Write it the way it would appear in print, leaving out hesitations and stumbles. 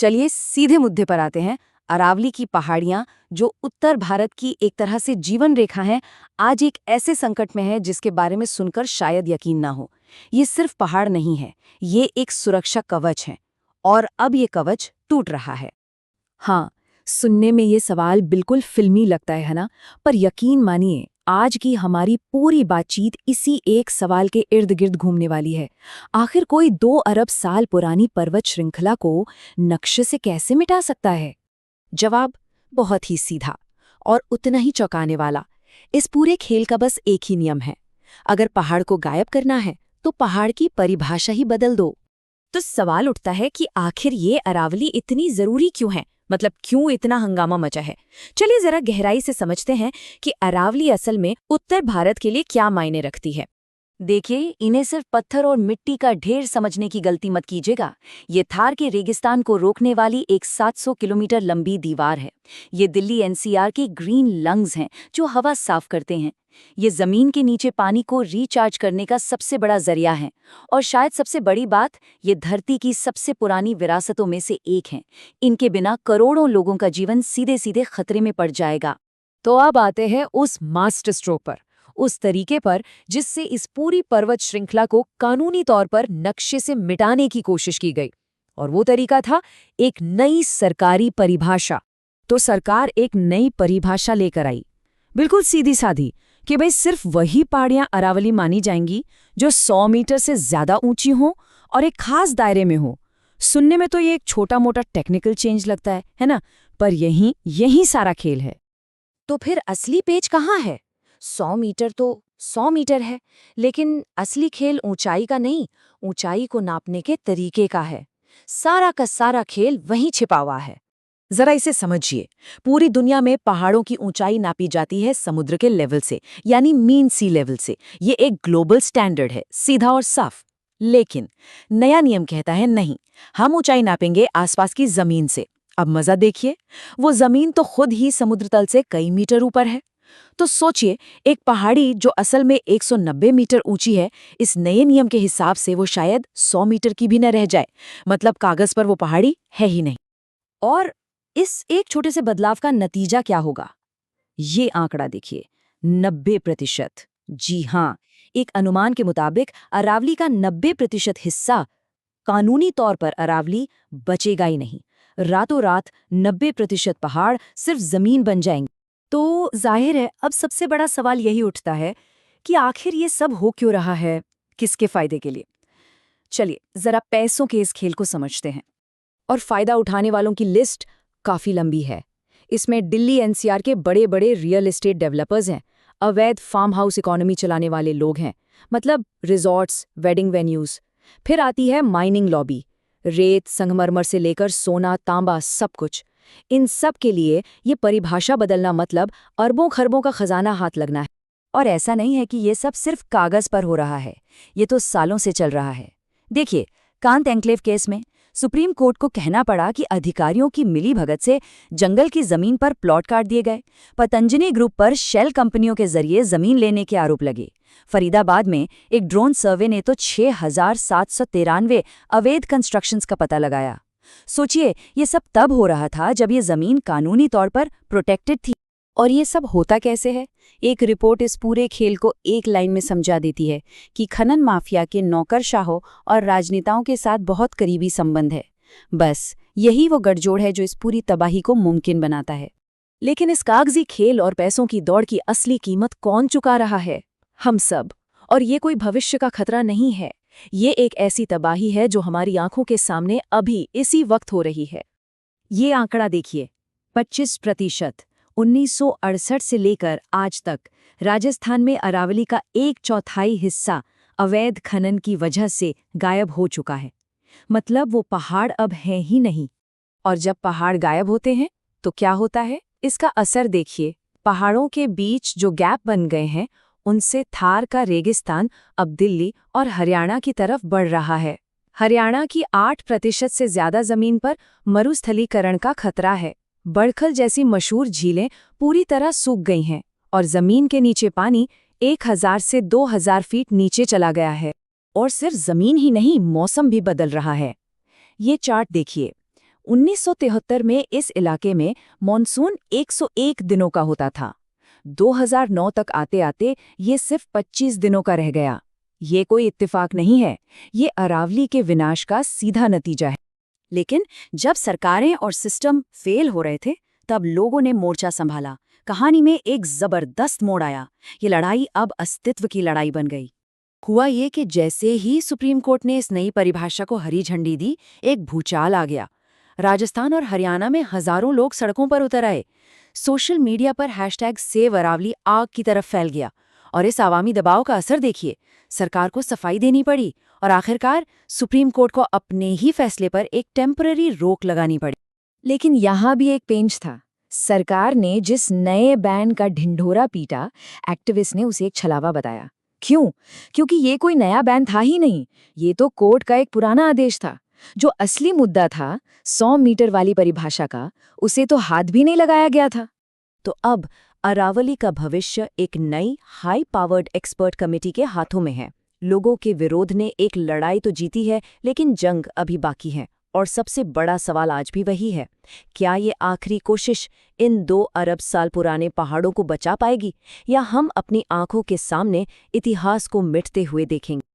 चलिए सीधे मुद्दे पर आते हैं। अरावली की पहाड़ियां, जो उत्तर भारत की एक तरह से जीवन रेखा हैं, आज एक ऐसे संकट में है जिसके बारे में सुनकर शायद यकीन ना हो। ये सिर्फ पहाड़ नहीं है, ये एक सुरक्षा कवच है, और अब ये कवच टूट रहा है। हाँ, सुनने में ये सवाल बिल्कुल फिल्मी लगता है ना? पर यकीन मानिए, आज की हमारी पूरी बातचीत इसी एक सवाल के इर्द गिर्द घूमने वाली है। आखिर कोई 2 अरब साल पुरानी पर्वत श्रृंखला को नक्शे से कैसे मिटा सकता है? जवाब बहुत ही सीधा और उतना ही चौंकाने वाला। इस पूरे खेल का बस एक ही नियम है। अगर पहाड़ को गायब करना है, तो पहाड़ की परिभाषा ही बदल दो। तो सवाल उठता है कि आखिर ये अरावली इतनी जरूरी क्यों है? मतलब क्यों इतना हंगामा मचा है? चलिए जरा गहराई से समझते हैं कि अरावली असल में उत्तर भारत के लिए क्या मायने रखती है। देखिए, इन्हें सिर्फ पत्थर और मिट्टी का ढेर समझने की गलती मत कीजिएगा। ये थार के रेगिस्तान को रोकने वाली एक 700 किलोमीटर लंबी दीवार है। ये दिल्ली एनसीआर के ग्रीन लंग्स हैं, जो हवा साफ करते हैं। ये जमीन के नीचे पानी को रिचार्ज करने का सबसे बड़ा जरिया है। और शायद सबसे बड़ी बात, ये धरती की सबसे पुरानी विरासतों में से एक है। इनके बिना करोड़ों लोगों का जीवन सीधे सीधे खतरे में पड़ जाएगा। तो अब आते हैं उस मास्टर स्ट्रोक पर, उस तरीके पर जिससे इस पूरी पर्वत श्रृंखला को कानूनी तौर पर नक्शे से मिटाने की कोशिश की गई। और वो तरीका था एक नई सरकारी परिभाषा। तो सरकार एक नई परिभाषा लेकर आई, बिल्कुल सीधी साधी, कि भाई सिर्फ वही पहाड़ियां अरावली मानी जाएंगी जो 100 मीटर से ज्यादा ऊंची हों और एक खास दायरे में हो। सुनने में तो ये एक छोटा मोटा टेक्निकल चेंज लगता है ना? पर यही सारा खेल है। तो फिर असली पेच कहाँ है? 100 मीटर तो 100 मीटर है, लेकिन असली खेल ऊंचाई का नहीं, ऊंचाई को नापने के तरीके का है। सारा का सारा खेल वहीं छिपा हुआ है। जरा इसे समझिए। पूरी दुनिया में पहाड़ों की ऊंचाई नापी जाती है समुद्र के लेवल से, यानी मीन सी लेवल से। ये एक ग्लोबल स्टैंडर्ड है, सीधा और साफ। लेकिन नया नियम कहता है नहीं, हम ऊंचाई नापेंगे आसपास की जमीन से। अब मजा देखिए, वो जमीन तो खुद ही समुद्र तल से कई मीटर ऊपर है। तो सोचिए, एक पहाड़ी जो असल में 190 मीटर ऊंची है, इस नए नियम के हिसाब से वो शायद 100 मीटर की भी न रह जाए। मतलब कागज पर वो पहाड़ी है ही नहीं। और इस एक छोटे से बदलाव का नतीजा क्या होगा? ये आंकड़ा देखिए, 90%। जी हाँ, एक अनुमान के मुताबिक अरावली का 90% हिस्सा, कानूनी तौर पर अरावली बचेगा ही नहीं। रातों रात 90% पहाड़ सिर्फ जमीन बन जाएंगे। तो जाहिर है, अब सबसे बड़ा सवाल यही उठता है कि आखिर ये सब हो क्यों रहा है, किसके फायदे के लिए? चलिए जरा पैसों के इस खेल को समझते हैं। और फायदा उठाने वालों की लिस्ट काफी लंबी है। इसमें दिल्ली एनसीआर के बड़े बड़े रियल एस्टेट डेवलपर्स हैं, अवैध फार्म हाउस इकोनॉमी चलाने वाले लोग हैं, मतलब रिजॉर्ट्स, वेडिंग वेन्यूज। फिर आती है माइनिंग लॉबी, रेत संगमरमर से लेकर सोना तांबा सब कुछ। इन सब के लिए ये परिभाषा बदलना मतलब अरबों खरबों का खजाना हाथ लगना है। और ऐसा नहीं है कि ये सब सिर्फ कागज पर हो रहा है, ये तो सालों से चल रहा है। देखिए, कांत एन्क्लेव केस में सुप्रीम कोर्ट को कहना पड़ा कि अधिकारियों की मिलीभगत से जंगल की जमीन पर प्लॉट काट दिए गए। पतंजलि ग्रुप पर शेल कंपनियों के जरिए जमीन लेने के आरोप लगे। फरीदाबाद में एक ड्रोन सर्वे ने तो 6,793 अवैध कंस्ट्रक्शंस का पता लगाया। सोचिए, ये सब तब हो रहा था जब ये जमीन कानूनी तौर पर प्रोटेक्टेड थी। और ये सब होता कैसे है? एक रिपोर्ट इस पूरे खेल को एक लाइन में समझा देती है कि खनन माफिया के नौकरशाहों और राजनेताओं के साथ बहुत करीबी संबंध है। बस यही वो गठजोड़ है जो इस पूरी तबाही को मुमकिन बनाता है। लेकिन इस कागजी खेल और पैसों की दौड़ की असली कीमत कौन चुका रहा है? हम सब। और ये कोई भविष्य का खतरा नहीं है, ये एक ऐसी तबाही है जो हमारी आंखों के सामने अभी इसी वक्त हो रही है। ये आंकड़ा देखिए, 25%। 1968 से लेकर आज तक राजस्थान में अरावली का 1/4 हिस्सा अवैध खनन की वजह से गायब हो चुका है। मतलब वो पहाड़ अब हैं ही नहीं। और जब पहाड़ गायब होते हैं तो क्या होता है? इसका असर देखिए। पहाड़ों के बीच जो गैप बन गए हैं, उनसे थार का रेगिस्तान अब दिल्ली और हरियाणा की तरफ बढ़ रहा है। हरियाणा की 8% से ज्यादा जमीन पर मरुस्थलीकरण का खतरा है। बड़खल जैसी मशहूर झीलें पूरी तरह सूख गई हैं और जमीन के नीचे पानी 1000 से 2000 फीट नीचे चला गया है। और सिर्फ जमीन ही नहीं, मौसम भी बदल रहा है। ये चार्ट देखिए, 1973 में इस इलाके में मॉनसून 101 दिनों का होता था। 2009 तक आते आते ये सिर्फ 25 दिनों का रह गया। ये कोई इत्तेफाक नहीं है, ये अरावली के विनाश का सीधा नतीजा है। लेकिन जब सरकारें और सिस्टम फेल हो रहे थे, तब लोगों ने मोर्चा संभाला। कहानी में एक जबरदस्त मोड़ आया। ये लड़ाई अब अस्तित्व की लड़ाई बन गई। हुआ ये कि जैसे ही सुप्रीम कोर्ट ने इस नई परिभाषा को हरी झंडी दी, एक भूचाल आ गया। राजस्थान और हरियाणा में हजारों लोग सड़कों पर उतर आए। सोशल मीडिया पर #सेव अरावली आग की तरफ फैल गया। और इस आवामी दबाव का असर देखिए, सरकार को सफाई देनी पड़ी और आखिरकार सुप्रीम कोर्ट को अपने ही फैसले पर एक टेम्पररी रोक लगानी पड़ी। लेकिन यहाँ भी एक पेंच था। सरकार ने जिस नए बैन का ढिंढोरा पीटा, एक्टिविस्ट ने उसे एक छलावा बताया। क्यों? क्योंकि ये कोई नया बैन था ही नहीं, ये तो कोर्ट का एक पुराना आदेश था। जो असली मुद्दा था 100 मीटर वाली परिभाषा का, उसे तो हाथ भी नहीं लगाया गया था। तो अब अरावली का भविष्य एक नई हाई पावर्ड एक्सपर्ट कमेटी के हाथों में है। लोगों के विरोध ने एक लड़ाई तो जीती है, लेकिन जंग अभी बाकी है। और सबसे बड़ा सवाल आज भी वही है, क्या ये आखिरी कोशिश इन 2 अरब साल पुराने पहाड़ों को बचा पाएगी, या हम अपनी आंखों के सामने इतिहास को मिटते हुए देखेंगे?